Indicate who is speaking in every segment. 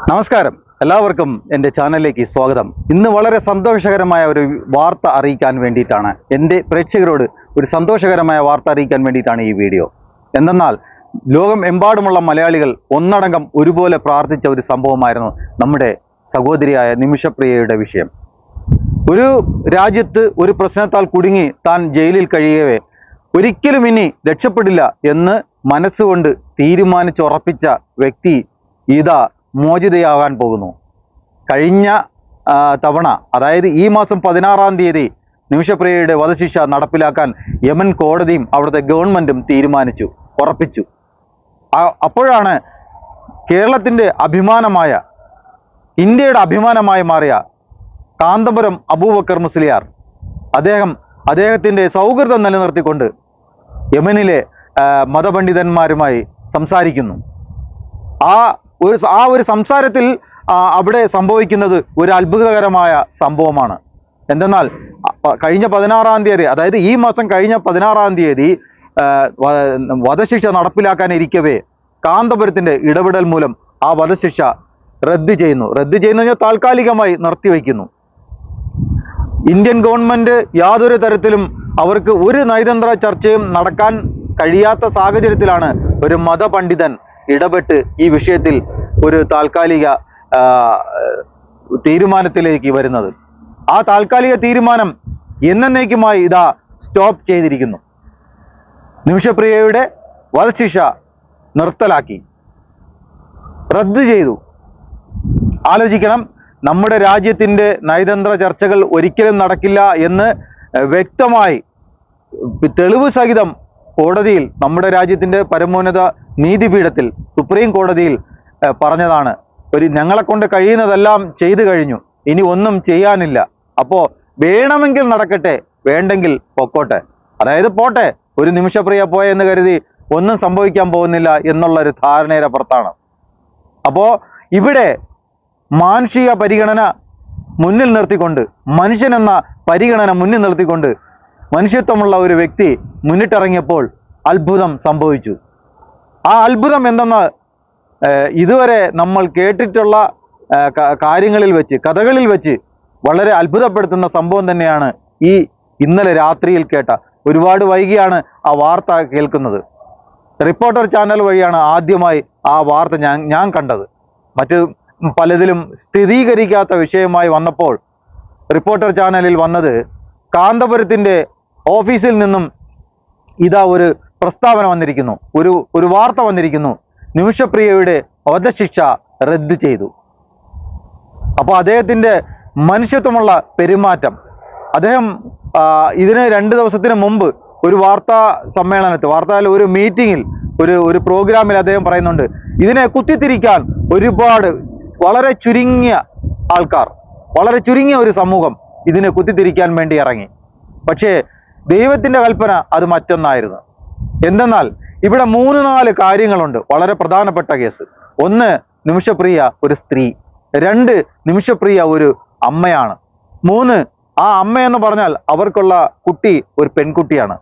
Speaker 1: നമസ്കാരം, എല്ലാവർക്കും എൻ്റെ ചാനലിലേക്ക് സ്വാഗതം. ഇന്ന് വളരെ സന്തോഷകരമായ ഒരു വാർത്ത അറിയിക്കാൻ വേണ്ടിയിട്ടാണ്, എൻ്റെ പ്രേക്ഷകരോട് ഒരു സന്തോഷകരമായ വാർത്ത അറിയിക്കാൻ വേണ്ടിയിട്ടാണ് ഈ വീഡിയോ. എന്തെന്നാൽ ലോകം എമ്പാടുമുള്ള മലയാളികൾ ഒന്നടങ്കം ഒരുപോലെ പ്രാർത്ഥിച്ച ഒരു സംഭവമായിരുന്നു നമ്മുടെ സഹോദരിയായ നിമിഷപ്രിയയുടെ വിഷയം. ഒരു രാജ്യത്ത് ഒരു പ്രശ്നത്താൽ കുടുങ്ങി താൻ ജയിലിൽ കഴിയവേ ഒരിക്കലും ഇനി രക്ഷപ്പെടില്ല എന്ന് മനസ്സുകൊണ്ട് തീരുമാനിച്ചുറപ്പിച്ച വ്യക്തി ഇതാ മോചിതയാകാൻ പോകുന്നു. കഴിഞ്ഞ തവണ, അതായത് ഈ മാസം 16-ാം തീയതി നിമിഷപ്രിയയുടെ വധശിക്ഷ നടപ്പിലാക്കാൻ യമൻ കോടതിയും അവിടുത്തെ ഗവൺമെൻറ്റും ഉറപ്പിച്ചു. അപ്പോഴാണ് കേരളത്തിൻ്റെ അഭിമാനമായ, ഇന്ത്യയുടെ അഭിമാനമായി മാറിയ കാന്തപുരം അബൂബക്കർ മുസ്ലിയാർ അദ്ദേഹത്തിൻ്റെ സൗഹൃദം നിലനിർത്തിക്കൊണ്ട് യമനിലെ മതപണ്ഡിതന്മാരുമായി സംസാരിക്കുന്നു. ആ ഒരു സംസാരത്തിൽ അവിടെ സംഭവിക്കുന്നത് ഒരു അത്ഭുതകരമായ സംഭവമാണ്. എന്തെന്നാൽ കഴിഞ്ഞ 16-ാം തീയതി, അതായത് ഈ മാസം കഴിഞ്ഞ 16-ാം തീയതി വധശിക്ഷ നടപ്പിലാക്കാനിരിക്കവേ കാന്തപുരത്തിൻ്റെ ഇടപെടൽ മൂലം ആ വധശിക്ഷ റദ്ദ് ചെയ്യുന്നു. താൽക്കാലികമായി നിർത്തിവെക്കുന്നു. ഇന്ത്യൻ ഗവൺമെൻറ് യാതൊരു തരത്തിലും അവർക്ക് ഒരു നയതന്ത്ര ചർച്ചയും നടക്കാൻ കഴിയാത്ത സാഹചര്യത്തിലാണ് ഒരു മതപണ്ഡിതൻ ഇടപെട്ട് ഈ വിഷയത്തിൽ ഒരു താൽക്കാലിക തീരുമാനത്തിലേക്ക് വരുന്നത്. ആ താൽക്കാലിക തീരുമാനം എന്നേക്കുമായി ഇതാ സ്റ്റോപ്പ് ചെയ്തിരിക്കുന്നു. നിമിഷപ്രിയയുടെ വധശിക്ഷ നിർത്തലാക്കി, റദ്ദ് ചെയ്തു. ആലോചിക്കണം, നമ്മുടെ രാജ്യത്തിൻ്റെ നയതന്ത്ര ചർച്ചകൾ ഒരിക്കലും നടക്കില്ല എന്ന് വ്യക്തമായി തെളിവ് സഹിതം കോടതിയിൽ, നമ്മുടെ രാജ്യത്തിൻ്റെ പരമോന്നത നീതിപീഠത്തിൽ സുപ്രീം കോടതിയിൽ പറഞ്ഞതാണ്. ഞങ്ങളെ കൊണ്ട് കഴിയുന്നതെല്ലാം ചെയ്തു കഴിഞ്ഞു, ഇനി ഒന്നും ചെയ്യാനില്ല. അപ്പോൾ വേണമെങ്കിൽ നടക്കട്ടെ, വേണ്ടെങ്കിൽ പൊക്കോട്ടെ. അതായത് പോട്ടെ, ഒരു നിമിഷപ്രിയ പോയെന്ന് കരുതി ഒന്നും സംഭവിക്കാൻ പോകുന്നില്ല എന്നുള്ളൊരു ധാരണയുടെ പുറത്താണ്. അപ്പോൾ ഇവിടെ മാനുഷിക പരിഗണന മുന്നിൽ നിർത്തിക്കൊണ്ട്, മനുഷ്യനെന്ന പരിഗണന മുന്നിൽ നിർത്തിക്കൊണ്ട് മനുഷ്യത്വമുള്ള ഒരു വ്യക്തി മുന്നിട്ടിറങ്ങിയപ്പോൾ അത്ഭുതം സംഭവിച്ചു. ആ അത്ഭുതം എന്തെന്ന് ഇതുവരെ നമ്മൾ കേട്ടിട്ടുള്ള കാര്യങ്ങളിൽ വെച്ച്, കഥകളിൽ വെച്ച് വളരെ അത്ഭുതപ്പെടുത്തുന്ന സംഭവം തന്നെയാണ് ഈ ഇന്നലെ രാത്രിയിൽ കേട്ട. ഒരുപാട് വൈകിയാണ് ആ വാർത്ത കേൾക്കുന്നത്. റിപ്പോർട്ടർ ചാനൽ വഴിയാണ് ആദ്യമായി ആ വാർത്ത ഞാൻ കണ്ടത്. മറ്റ് പലതിലും സ്ഥിരീകരിക്കാത്ത വിഷയമായി വന്നപ്പോൾ റിപ്പോർട്ടർ ചാനലിൽ വന്നത്, കാന്തപുരത്തിൻ്റെ ഓഫീസിൽ നിന്നും ഇതാ ഒരു പ്രസ്താവന വന്നിരിക്കുന്നു, ഒരു വാർത്ത വന്നിരിക്കുന്നു, നിമിഷപ്രിയയുടെ വധശിക്ഷ റദ്ദ് ചെയ്തു. അപ്പോൾ അദ്ദേഹത്തിൻ്റെ മനുഷ്യത്വമുള്ള പെരുമാറ്റം, അദ്ദേഹം ഇതിന് 2 ദിവസത്തിന് മുമ്പ് ഒരു ഒരു മീറ്റിങ്ങിൽ, ഒരു പ്രോഗ്രാമിൽ അദ്ദേഹം പറയുന്നുണ്ട്, ഇതിനെ കുത്തിത്തിരിക്കാൻ ഒരുപാട് വളരെ ചുരുങ്ങിയ ആൾക്കാർ, വളരെ ചുരുങ്ങിയ ഒരു സമൂഹം ഇതിനെ കുത്തിത്തിരിക്കാൻ വേണ്ടി ഇറങ്ങി. പക്ഷേ ദൈവത്തിൻ്റെ കൽപ്പന അത് മറ്റൊന്നായിരുന്നു. എന്തെന്നാൽ ഇവിടെ 3-4 കാര്യങ്ങളുണ്ട്. വളരെ പ്രധാനപ്പെട്ട കേസ്. 1, നിമിഷപ്രിയ ഒരു സ്ത്രീ. 2, നിമിഷപ്രിയ ഒരു അമ്മയാണ്. 3, ആ അമ്മയെന്ന് പറഞ്ഞാൽ അവർക്കുള്ള കുട്ടി ഒരു പെൺകുട്ടിയാണ്.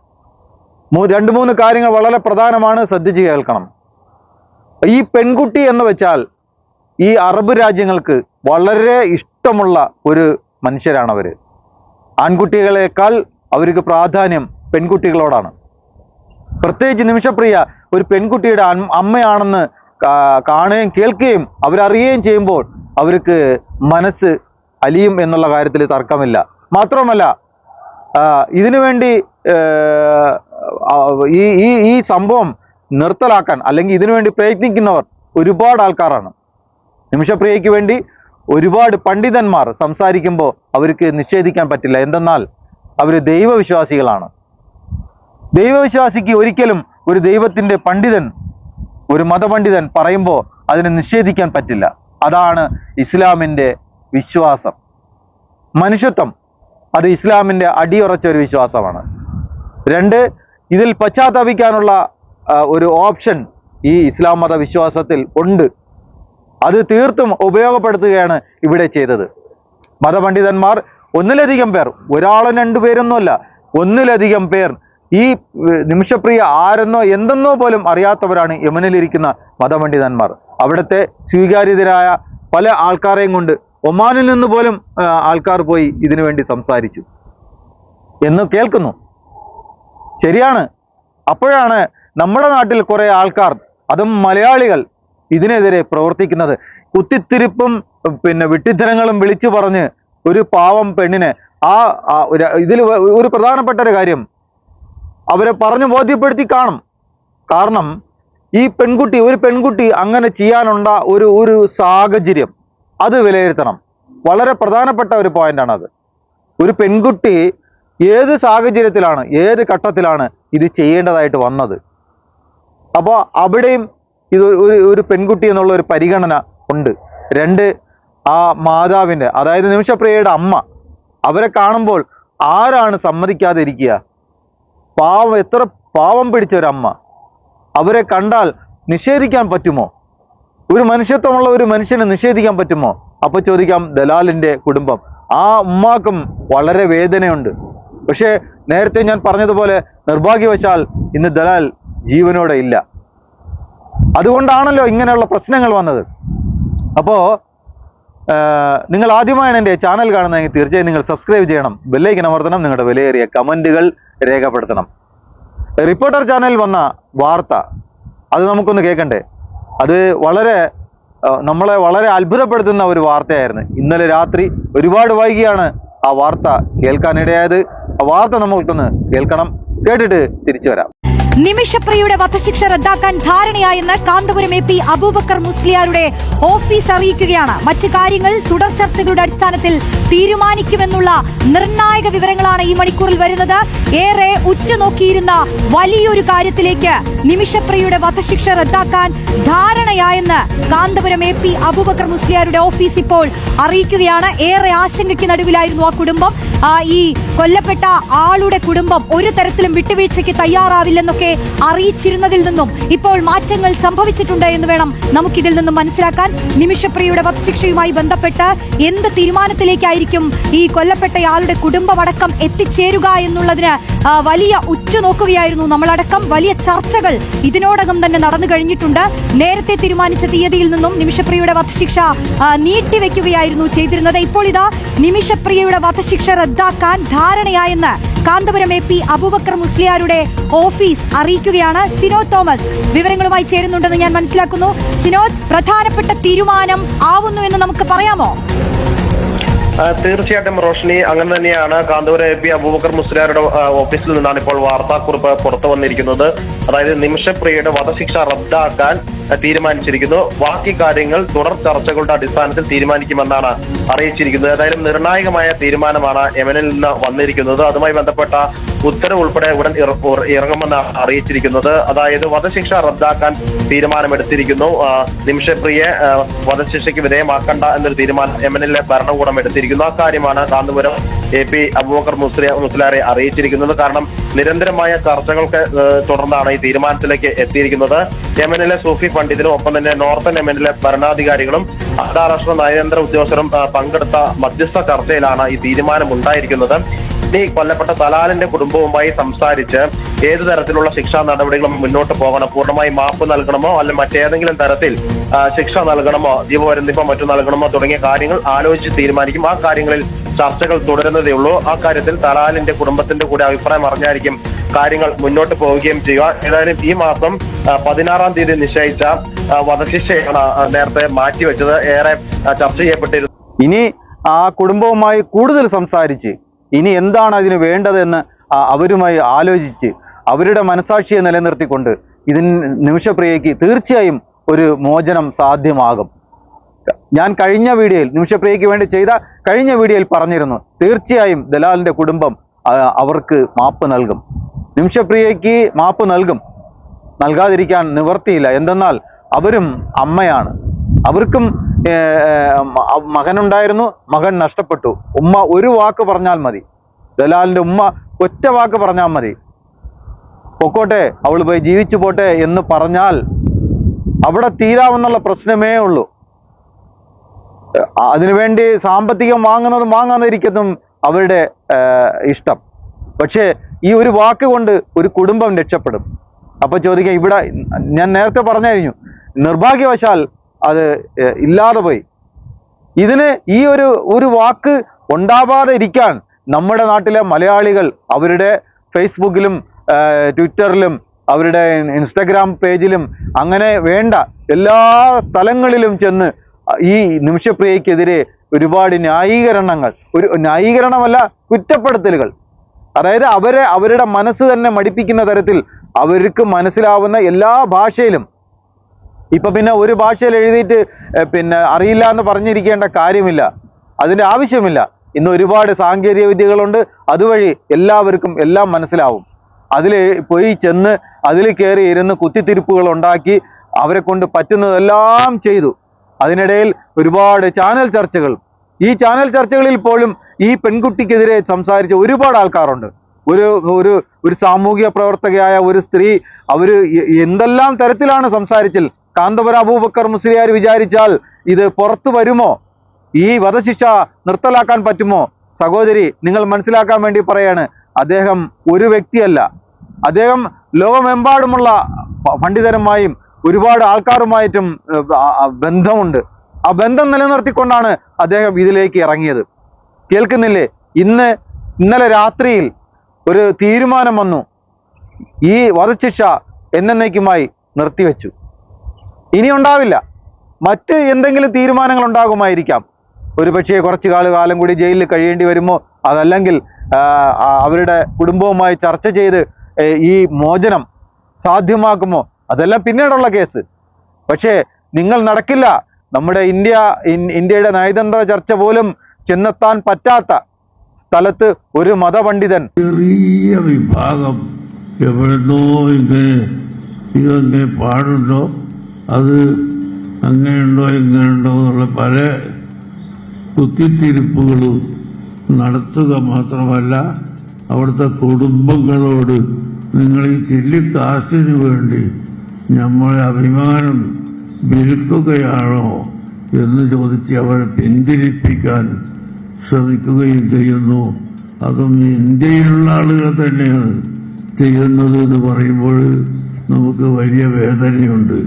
Speaker 1: 2-3 കാര്യങ്ങൾ വളരെ പ്രധാനമാണ്, ശ്രദ്ധിച്ച് കേൾക്കണം. ഈ പെൺകുട്ടി എന്ന് വെച്ചാൽ ഈ അറബ് രാജ്യങ്ങൾക്ക് വളരെ ഇഷ്ടമുള്ള ഒരു മനുഷ്യരാണ് അവർ. ആൺകുട്ടികളെക്കാൾ അവർക്ക് പ്രാധാന്യം പെൺകുട്ടികളോടാണ്. പ്രത്യേകിച്ച് നിമിഷപ്രിയ ഒരു പെൺകുട്ടിയുടെ അമ്മയാണെന്ന് കാണുകയും കേൾക്കുകയും അവരറിയുകയും ചെയ്യുമ്പോൾ അവർക്ക് മനസ്സ് അലിയും എന്നുള്ള കാര്യത്തിൽ തർക്കമില്ല. മാത്രമല്ല, ഇതിനു വേണ്ടി ഈ സംഭവം നിർത്തലാക്കാൻ അല്ലെങ്കിൽ ഇതിനു വേണ്ടി പ്രയത്നിക്കുന്നവർ ഒരുപാട് ആൾക്കാരാണ്. നിമിഷപ്രിയയ്ക്ക് വേണ്ടി ഒരുപാട് പണ്ഡിതന്മാർ സംസാരിക്കുമ്പോൾ അവർക്ക് നിഷേധിക്കാൻ പറ്റില്ല. എന്തെന്നാൽ അവർ ദൈവവിശ്വാസികളാണ്. ദൈവവിശ്വാസിക്ക് ഒരിക്കലും ഒരു ദൈവത്തിൻ്റെ പണ്ഡിതൻ, ഒരു മതപണ്ഡിതൻ പറയുമ്പോൾ അതിനെ നിഷേധിക്കാൻ പറ്റില്ല. അതാണ് ഇസ്ലാമിൻ്റെ വിശ്വാസം. മനുഷ്യത്വം, അത് ഇസ്ലാമിൻ്റെ അടിയുറച്ച ഒരു വിശ്വാസമാണ്. 2, ഇതിൽ പശ്ചാത്തപിക്കാനുള്ള ഒരു ഓപ്ഷൻ ഈ ഇസ്ലാം മത വിശ്വാസത്തിൽ ഉണ്ട്. അത് തീർത്തും ഉപയോഗപ്പെടുത്തുകയാണ് ഇവിടെ ചെയ്തത്. മതപണ്ഡിതന്മാർ ഒന്നിലധികം പേർ, ഒരാളും 2 പേരൊന്നുമല്ല, ഒന്നിലധികം പേർ ഈ നിമിഷപ്രിയ ആരെന്നോ എന്തെന്നോ പോലും അറിയാത്തവരാണ് യമനിലിരിക്കുന്ന മതപണ്ഡിതന്മാർ. അവിടുത്തെ സ്വീകാര്യതരായ പല ആൾക്കാരെയും കൊണ്ട് ഒമാനിൽ നിന്ന് പോലും ആൾക്കാർ പോയി ഇതിനു വേണ്ടി സംസാരിച്ചു എന്ന് കേൾക്കുന്നു. ശരിയാണ്. അപ്പോഴാണ് നമ്മുടെ നാട്ടിൽ കുറേ ആൾക്കാർ, അതും മലയാളികൾ, ഇതിനെതിരെ പ്രവർത്തിക്കുന്നത്. കുത്തിത്തിരിപ്പും വിഡ്ഢിത്തരങ്ങളും വിളിച്ചു പറഞ്ഞ് ഒരു പാവം പെണ്ണിനെ ഇതിൽ ഒരു പ്രധാനപ്പെട്ട ഒരു കാര്യം അവരെ പറഞ്ഞു ബോധ്യപ്പെടുത്തി കാണും. കാരണം ഒരു പെൺകുട്ടി അങ്ങനെ ചെയ്യാനുണ്ട ഒരു സാഹചര്യം അത് വിലയിരുത്തണം. വളരെ പ്രധാനപ്പെട്ട ഒരു പോയിന്റാണത്. ഒരു പെൺകുട്ടി ഏത് സാഹചര്യത്തിലാണ്, ഏത് ഘട്ടത്തിലാണ് ഇത് ചെയ്യേണ്ടതായിട്ട് വന്നത്. അപ്പോൾ അവിടെയും ഇത് ഒരു പെൺകുട്ടി എന്നുള്ള ഒരു പരിഗണന ഉണ്ട്. രണ്ട്, ആ മാതാവിൻ്റെ, അതായത് നിമിഷപ്രിയയുടെ അമ്മ, അവരെ കാണുമ്പോൾ ആരാണ് സമ്മതിക്കാതെ ഇരിക്കുക? എത്ര പാവം പിടിച്ച ഒരമ്മ. അവരെ കണ്ടാൽ നിഷേധിക്കാൻ പറ്റുമോ? ഒരു മനുഷ്യത്വമുള്ള ഒരു മനുഷ്യനെ നിഷേധിക്കാൻ പറ്റുമോ? അപ്പോൾ ചോദിക്കാം, ദലാലിൻ്റെ കുടുംബം, ആ ഉമ്മാക്കും വളരെ വേദനയുണ്ട്. പക്ഷേ നേരത്തെ ഞാൻ പറഞ്ഞതുപോലെ നിർഭാഗ്യവശാൽ ഇന്ന് ദലാൽ ജീവനോടെ ഇല്ല. അതുകൊണ്ടാണല്ലോ ഇങ്ങനെയുള്ള പ്രശ്നങ്ങൾ വന്നത്. അപ്പോൾ നിങ്ങൾ ആദ്യമായാണ് എൻ്റെ ചാനൽ കാണുന്നതെങ്കിൽ തീർച്ചയായും നിങ്ങൾ സബ്സ്ക്രൈബ് ചെയ്യണം, ബെല്ലൈക്കൻ അമർത്തണം, നിങ്ങളുടെ വിലയേറിയ കമൻറ്റുകൾ രേഖപ്പെടുത്തണം. റിപ്പോർട്ടർ ചാനലിൽ വന്ന വാർത്ത അത് നമുക്കൊന്ന് കേൾക്കണ്ടേ? അത് നമ്മളെ വളരെ അത്ഭുതപ്പെടുത്തുന്ന ഒരു വാർത്തയായിരുന്നു. ഇന്നലെ രാത്രി ഒരുപാട് വൈകിയാണ് ആ വാർത്ത കേൾക്കാനിടയായത്. ആ വാർത്ത നമുക്കൊന്ന് കേൾക്കണം, കേട്ടിട്ട് തിരിച്ചു വരാം.
Speaker 2: നിമിഷപ്രിയയുടെ വധശിക്ഷ റദ്ദാക്കാൻ ധാരണയായെന്ന് കാന്തപുരം എ പി അബൂബക്കർ മുസ്ലിയാരുടെ ഓഫീസ് അറിയിക്കുകയാണ്. മറ്റ് കാര്യങ്ങൾ തുടർ ചർച്ചകളുടെ അടിസ്ഥാനത്തിൽ തീരുമാനിക്കുമെന്നുള്ള നിർണായക വിവരങ്ങളാണ് ഈ മണിക്കൂറിൽ വരുന്നത്. ഏറെ ഉറ്റുനോക്കിയിരുന്ന വലിയൊരു കാര്യത്തിലേക്ക് നിമിഷപ്രിയയുടെ വധശിക്ഷ റദ്ദാക്കാൻ ധാരണയായെന്ന് കാന്തപുരം എ പി അബൂബക്കർ മുസ്ലിയാരുടെ ഓഫീസ് ഇപ്പോൾ അറിയിക്കുകയാണ്. ഏറെ ആശങ്കയ്ക്ക് നടുവിലായിരുന്നു ആ കുടുംബം. ഈ കൊല്ലപ്പെട്ട ആളുടെ കുടുംബം ഒരു തരത്തിലും വിട്ടുവീഴ്ചയ്ക്ക് തയ്യാറാവില്ലെന്നൊക്കെ അറിയിച്ചിരുന്നതിൽ നിന്നും ഇപ്പോൾ മാറ്റങ്ങൾ സംഭവിച്ചിട്ടുണ്ട് എന്ന് വേണം നമുക്കിതിൽ നിന്നും മനസ്സിലാക്കാൻ. നിമിഷപ്രിയയുടെ വധശിക്ഷയുമായി ബന്ധപ്പെട്ട് എന്ത് തീരുമാനത്തിലേക്കായിരിക്കും ഈ കൊല്ലപ്പെട്ടയാളുടെ കുടുംബമടക്കം എത്തിച്ചേരുക എന്നുള്ളതിന് വലിയ ഉറ്റുനോക്കുകയായിരുന്നു നമ്മളടക്കം. വലിയ ചർച്ചകൾ ഇതിനോടകം തന്നെ നടന്നു കഴിഞ്ഞിട്ടുണ്ട്. നേരത്തെ തീരുമാനിച്ച തീയതിയിൽ നിന്നും നിമിഷപ്രിയയുടെ വധശിക്ഷ നീട്ടിവെക്കുകയായിരുന്നു ചെയ്തിരുന്നത്. ഇപ്പോൾ ഇതാ നിമിഷപ്രിയയുടെ വധശിക്ഷ റദ്ദാക്കാൻ ധാരണയായെന്ന് കാന്തപുരം എ പി അബൂബക്കർ മുസ്ലിയാരുടെ ഓഫീസ് അറിയിക്കുകയാണ്. സിനോജ് തോമസ് വിവരങ്ങളുമായി ചേരുന്നുണ്ടെന്ന് ഞാൻ മനസ്സിലാക്കുന്നു. സിനോജ്, പ്രധാനപ്പെട്ട തീരുമാനം ആവുന്നു എന്ന് നമുക്ക് പറയാമോ?
Speaker 3: തീർച്ചയായിട്ടും റോഷ്നി, അങ്ങനെ തന്നെയാണ്. കാന്തപുരം എ പി അബൂബക്കർ മുസ്ലിയാരുടെ ഓഫീസിൽ നിന്നാണ് ഇപ്പോൾ വാർത്താക്കുറിപ്പ് പുറത്തു വന്നിരിക്കുന്നത്. അതായത് നിമിഷപ്രിയയുടെ വധശിക്ഷ റദ്ദാക്കാൻ തീരുമാനിച്ചിരിക്കുന്നു. ബാക്കി കാര്യങ്ങൾ തുടർ ചർച്ചകളുടെ അടിസ്ഥാനത്തിൽ തീരുമാനിക്കുമെന്നാണ് അറിയിച്ചിരിക്കുന്നത്. ഏതായാലും നിർണായകമായ തീരുമാനമാണ് യമനിൽ നിന്ന് വന്നിരിക്കുന്നത്. അതുമായി ബന്ധപ്പെട്ട ഉത്തരവ് ഉൾപ്പെടെ ഉടൻ ഇറങ്ങുമെന്നാണ് അറിയിച്ചിരിക്കുന്നത്. അതായത് വധശിക്ഷ റദ്ദാക്കാൻ തീരുമാനമെടുത്തിരിക്കുന്നു. നിമിഷപ്രിയെ വധശിക്ഷയ്ക്ക് വിധേയമാക്കണ്ട എന്നൊരു തീരുമാനം യമനിലെ ഭരണകൂടം എടുത്തിരിക്കുന്നു. അക്കാര്യമാണ് കാന്തപുരം എ പി അബൂബക്കർ മുസ്ലിയാരെ അറിയിച്ചിരിക്കുന്നത്. കാരണം നിരന്തരമായ ചർച്ചകൾക്ക് തുടർന്നാണ് ഈ തീരുമാനത്തിലേക്ക് എത്തിയിരിക്കുന്നത്. യമനിലെ സൂഫി പണ്ഡിതനും ഒപ്പം തന്നെ നോർത്തേൺ യമനിലെ ഭരണാധികാരികളും അന്താരാഷ്ട്ര നയതന്ത്ര ഉദ്യോഗസ്ഥരും പങ്കെടുത്ത മധ്യസ്ഥ ചർച്ചയിലാണ് ഈ തീരുമാനം ഉണ്ടായിരിക്കുന്നത്. ഈ കൊല്ലപ്പെട്ട ദലാലിന്റെ കുടുംബവുമായി സംസാരിച്ച് ഏതു തരത്തിലുള്ള ശിക്ഷാ നടപടികളും മുന്നോട്ട് പോകണം, പൂർണ്ണമായി മാപ്പ് നൽകണമോ അല്ലെങ്കിൽ മറ്റേതെങ്കിലും തരത്തിൽ ശിക്ഷ നൽകണമോ, ജീവപര്യന്തമോ മറ്റു നൽകണമോ തുടങ്ങിയ കാര്യങ്ങൾ ആലോചിച്ച് തീരുമാനിക്കും. ആ കാര്യങ്ങളിൽ ചർച്ചകൾ തുടരുന്നതേ ഉള്ളൂ. ആ കാര്യത്തിൽ ദലാലിന്റെ കുടുംബത്തിന്റെ കൂടെ അഭിപ്രായം അറിഞ്ഞായിരിക്കും കാര്യങ്ങൾ മുന്നോട്ട് പോവുകയും ചെയ്യുക. ഏതായാലും ഈ മാസം 16-ാം തീയതി നിശ്ചയിച്ച വധശിക്ഷയാണ് നേരത്തെ മാറ്റിവെച്ചത്. ഏറെ ചർച്ച ചെയ്യപ്പെട്ടിരുന്നു.
Speaker 1: ഇനി ആ കുടുംബവുമായി കൂടുതൽ സംസാരിച്ച് ഇനി എന്താണ് അതിന് വേണ്ടതെന്ന് അവരുമായി ആലോചിച്ച് അവരുടെ മനസാക്ഷിയെ നിലനിർത്തിക്കൊണ്ട് നിമിഷപ്രിയയ്ക്ക് തീർച്ചയായും ഒരു മോചനം സാധ്യമാകും. ഞാൻ കഴിഞ്ഞ വീഡിയോയിൽ നിമിഷപ്രിയയ്ക്ക് വേണ്ടി ചെയ്ത കഴിഞ്ഞ വീഡിയോയിൽ പറഞ്ഞിരുന്നു, തീർച്ചയായും ദലാലിൻ്റെ കുടുംബം അവർക്ക് മാപ്പ് നൽകും. നിമിഷപ്രിയയ്ക്ക് മാപ്പ് നൽകാതിരിക്കാൻ നിവർത്തിയില്ല. എന്തെന്നാൽ അവരും അമ്മയാണ്. അവർക്കും മകനുണ്ടായിരുന്നു, മകൻ നഷ്ടപ്പെട്ടു. ഉമ്മ ഒരു വാക്ക് പറഞ്ഞാൽ മതി, ദലാലിൻ്റെ ഉമ്മ ഒറ്റ വാക്ക് പറഞ്ഞാൽ മതി, പൊക്കോട്ടെ, അവൾ പോയി ജീവിച്ചു പോട്ടെ എന്ന് പറഞ്ഞാൽ അവിടെ തീരാമെന്നുള്ള പ്രശ്നമേ ഉള്ളൂ. അതിനുവേണ്ടി സാമ്പത്തികം വാങ്ങാതിരിക്കുന്നതും അവരുടെ ഇഷ്ടം. പക്ഷേ ഈ ഒരു വാക്ക് കൊണ്ട് ഒരു കുടുംബം രക്ഷപ്പെടും. അപ്പോൾ ചോദിക്കാം, ഇവിടെ ഞാൻ നേരത്തെ പറഞ്ഞു കഴിഞ്ഞു, നിർഭാഗ്യവശാൽ അത് ഇല്ലാതെ പോയി. ഇതിന് ഈ ഒരു വാക്ക് ഉണ്ടാവാതെ ഇരിക്കാൻ നമ്മുടെ നാട്ടിലെ മലയാളികൾ അവരുടെ ഫേസ്ബുക്കിലും ട്വിറ്ററിലും അവരുടെ ഇൻസ്റ്റഗ്രാം പേജിലും അങ്ങനെ വേണ്ട എല്ലാ സ്ഥലങ്ങളിലും ചെന്ന് ഈ നിമിഷപ്രിയക്കെതിരെ ഒരുപാട് ന്യായീകരണങ്ങൾ, ഒരു ന്യായീകരണമല്ല കുറ്റപ്പെടുത്തലുകൾ, അതായത് അവരുടെ മനസ്സ് തന്നെ മടിപ്പിക്കുന്ന തരത്തിൽ അവർക്ക് മനസ്സിലാവുന്ന എല്ലാ ഭാഷയിലും. ഇപ്പം പിന്നെ ഒരു ഭാഷയിൽ എഴുതിയിട്ട് പിന്നെ അറിയില്ല എന്ന് പറഞ്ഞിരിക്കേണ്ട കാര്യമില്ല, അതിൻ്റെ ആവശ്യമില്ല. ഇന്ന് ഒരുപാട് സാങ്കേതിക വിദ്യകളുണ്ട്, അതുവഴി എല്ലാവർക്കും എല്ലാം മനസ്സിലാവും. അതിൽ പോയി ചെന്ന് അതിൽ കയറി ഇരുന്ന് കുത്തിത്തിരിപ്പുകൾ ഉണ്ടാക്കി അവരെ കൊണ്ട് പറ്റുന്നതെല്ലാം ചെയ്തു. അതിനിടയിൽ ഒരുപാട് ചാനൽ ചർച്ചകൾ, ഈ ചാനൽ ചർച്ചകളിൽ പോലും ഈ പെൺകുട്ടിക്കെതിരെ സംസാരിച്ച ഒരുപാട് ആൾക്കാരുണ്ട്. ഒരു സാമൂഹിക പ്രവർത്തകയായ ഒരു സ്ത്രീ അവർ എന്തെല്ലാം തരത്തിലാണ് സംസാരിച്ചൽ. കാന്തപുരം അബൂബക്കർ മുസ്ലിയാർ വിചാരിച്ചാൽ ഇത് പുറത്തു വരുമോ? ഈ വധശിക്ഷ നിർത്തലാക്കാൻ പറ്റുമോ? സഹോദരി, നിങ്ങൾ മനസ്സിലാക്കാൻ വേണ്ടി പറയാണ്, അദ്ദേഹം ഒരു വ്യക്തിയല്ല, അദ്ദേഹം ലോകമെമ്പാടുമുള്ള പണ്ഡിതരുമായും ഒരുപാട് ആൾക്കാരുമായിട്ടും ബന്ധമുണ്ട്. ആ ബന്ധം നിലനിർത്തിക്കൊണ്ടാണ് അദ്ദേഹം ഇതിലേക്ക് ഇറങ്ങിയത്. കേൾക്കുന്നില്ലേ? ഇന്നലെ രാത്രിയിൽ ഒരു തീരുമാനം വന്നു, ഈ വധശിക്ഷ എന്നേക്കുമായി നിർത്തിവെച്ചു. ഇനി ഉണ്ടാവില്ല, മറ്റ് എന്തെങ്കിലും തീരുമാനങ്ങൾ ഉണ്ടാകുമായിരിക്കാം. ഒരു പക്ഷേ കുറച്ച് കാലം കൂടി ജയിലിൽ കഴിയേണ്ടി വരുമോ, അതല്ലെങ്കിൽ അവരുടെ കുടുംബവുമായി ചർച്ച ചെയ്ത് ഈ മോചനം സാധ്യമാക്കുമോ, അതെല്ലാം പിന്നീടുള്ള കേസ്. പക്ഷേ നിങ്ങൾ നടക്കില്ല. നമ്മുടെ ഇന്ത്യയുടെ നയതന്ത്ര ചർച്ച പോലും ചെന്നെത്താൻ പറ്റാത്ത സ്ഥലത്ത് ഒരു മതപണ്ഡിതൻ
Speaker 4: ചെറിയ വിഭാഗം എവിടുന്നോ ഇതെങ്ങനെ പാടുണ്ടോ, അത് അങ്ങനെയുണ്ടോ ഇങ്ങനെയുണ്ടോ എന്നുള്ള പല കുത്തിത്തിരിപ്പുകളും നടത്തുക മാത്രമല്ല, അവിടുത്തെ കുടുംബങ്ങളോട് നിങ്ങൾ ഈ ചില്ലിക്കാശിന് വേണ്ടി നമ്മളെ അഭിമാനം വിൽക്കുകയാണോ എന്ന് ചോദിച്ച് അവരെ പിന്തിരിപ്പിക്കാൻ ശ്രമിക്കുകയും ചെയ്യുന്നു. അതും ഇന്ത്യയിലുള്ള ആളുകൾ തന്നെയാണ് ചെയ്യുന്നത് എന്ന് പറയുമ്പോൾ നമുക്ക് വലിയ വേദനയുണ്ട്.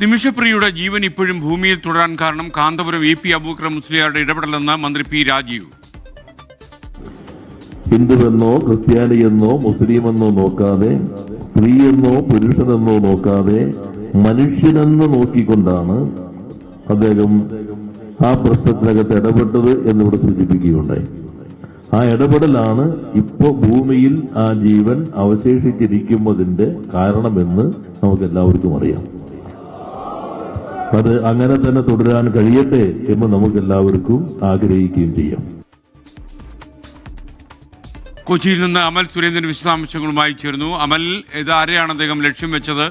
Speaker 5: നിമിഷപ്രിയയുടെ ജീവൻ ഇപ്പോഴും ഭൂമിയിൽ തുടരാൻ കാരണം കാന്തപുരം AP അബൂബക്കർ മുസ്ലിയാരുടെ ഇടപെടലെന്ന് മന്ത്രി P. രാജീവ്.
Speaker 6: ഹിന്ദുവെന്നോ ക്രിസ്ത്യാനിയെന്നോ മുസ്ലിമെന്നോ നോക്കാതെ, സ്ത്രീയെന്നോ പുരുഷനെന്നോ നോക്കാതെ മനുഷ്യനെന്ന് നോക്കിക്കൊണ്ടാണ് അദ്ദേഹം ആ പ്രശ്നത്തിനകത്ത് ഇടപെട്ടത് എന്നിവിടെ സൂചിപ്പിക്കുകയുണ്ടായി. ആ ഇടപെടലാണ് ഇപ്പോൾ ഭൂമിയിൽ ആ ജീവൻ അവശേഷിച്ചിരിക്കുന്നതിന്റെ കാരണമെന്ന് നമുക്ക് എല്ലാവർക്കും അറിയാം. അത് അങ്ങനെ തന്നെ തുടരാൻ കഴിയട്ടെ എന്ന് നമുക്ക് എല്ലാവർക്കും ആഗ്രഹിക്കുകയും ചെയ്യാം.
Speaker 5: കൊച്ചിയിൽ നിന്ന് അമൽ സുരേന്ദ്രൻ വിശദാംശങ്ങളുമായി ചേർന്നു. അമൽ, ഇത് ആരെയാണ് അദ്ദേഹം ലക്ഷ്യം വെച്ചത്?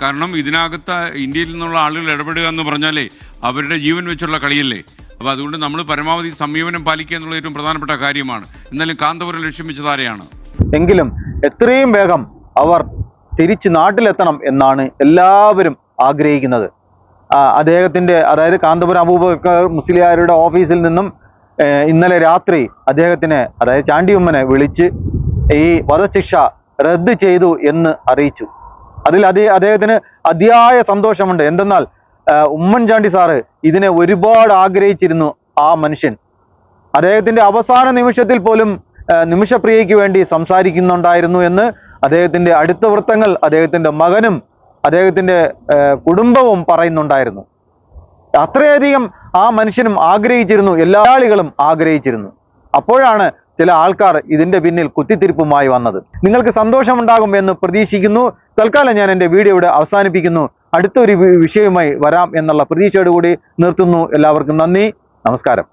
Speaker 5: കാരണം ഇതിനകത്ത് ഇന്ത്യയിൽ നിന്നുള്ള ആളുകൾ ഇടപെടുക എന്ന് പറഞ്ഞാലേ അവരുടെ ജീവൻ വെച്ചുള്ള കളിയല്ലേ. അപ്പോൾ അതുകൊണ്ട് നമ്മൾ പരമാവധി സംയമനം പാലിക്കുക എന്നുള്ളത് ഏറ്റവും പ്രധാനപ്പെട്ട കാര്യമാണ്. എന്നാലും കാന്തപുരം ലക്ഷ്യം വെച്ചത് ആരെയാണ്?
Speaker 1: എങ്കിലും എത്രയും വേഗം അവർ തിരിച്ച് നാട്ടിലെത്തണം എന്നാണ് എല്ലാവരും ആഗ്രഹിക്കുന്നത്. അദ്ദേഹത്തിൻ്റെ, അതായത് കാന്തപുരം അബൂബക്കർ മുസ്ലിയാരുടെ ഓഫീസിൽ നിന്നും ഇന്നലെ രാത്രി അദ്ദേഹത്തിനെ, അതായത് ചാണ്ടിയുമ്മനെ വിളിച്ച് ഈ വധശിക്ഷ റദ്ദ് ചെയ്തു എന്ന് അറിയിച്ചു. അതിൽ അദ്ദേഹത്തിന് അതിയായ സന്തോഷമുണ്ട്. എന്തെന്നാൽ ഉമ്മൻചാണ്ടി സാറ് ഇതിനെ ഒരുപാട് ആഗ്രഹിച്ചിരുന്നു. ആ മനുഷ്യൻ അദ്ദേഹത്തിൻ്റെ അവസാന നിമിഷത്തിൽ പോലും നിമിഷപ്രിയയ്ക്ക് വേണ്ടി സംസാരിക്കുന്നുണ്ടായിരുന്നു എന്ന് അദ്ദേഹത്തിൻ്റെ അടുത്ത വൃത്തങ്ങൾ, അദ്ദേഹത്തിൻ്റെ മകനും അദ്ദേഹത്തിൻ്റെ കുടുംബവും പറയുന്നുണ്ടായിരുന്നു. അത്രയധികം ആ മനുഷ്യനും ആഗ്രഹിച്ചിരുന്നു, എല്ലാ ആളുകളും ആഗ്രഹിച്ചിരുന്നു. അപ്പോഴാണ് ചില ആൾക്കാർ ഇതിൻ്റെ പിന്നിൽ കുത്തിത്തിരിപ്പുമായി വന്നത്. നിങ്ങൾക്ക് സന്തോഷമുണ്ടാകും എന്ന് പ്രതീക്ഷിക്കുന്നു. തൽക്കാലം ഞാൻ എൻ്റെ വീഡിയോ ഇവിടെ അവസാനിപ്പിക്കുന്നു. അടുത്തൊരു വിഷയവുമായി വരാം എന്നുള്ള പ്രതീക്ഷയോടുകൂടി നിർത്തുന്നു. എല്ലാവർക്കും നന്ദി, നമസ്കാരം.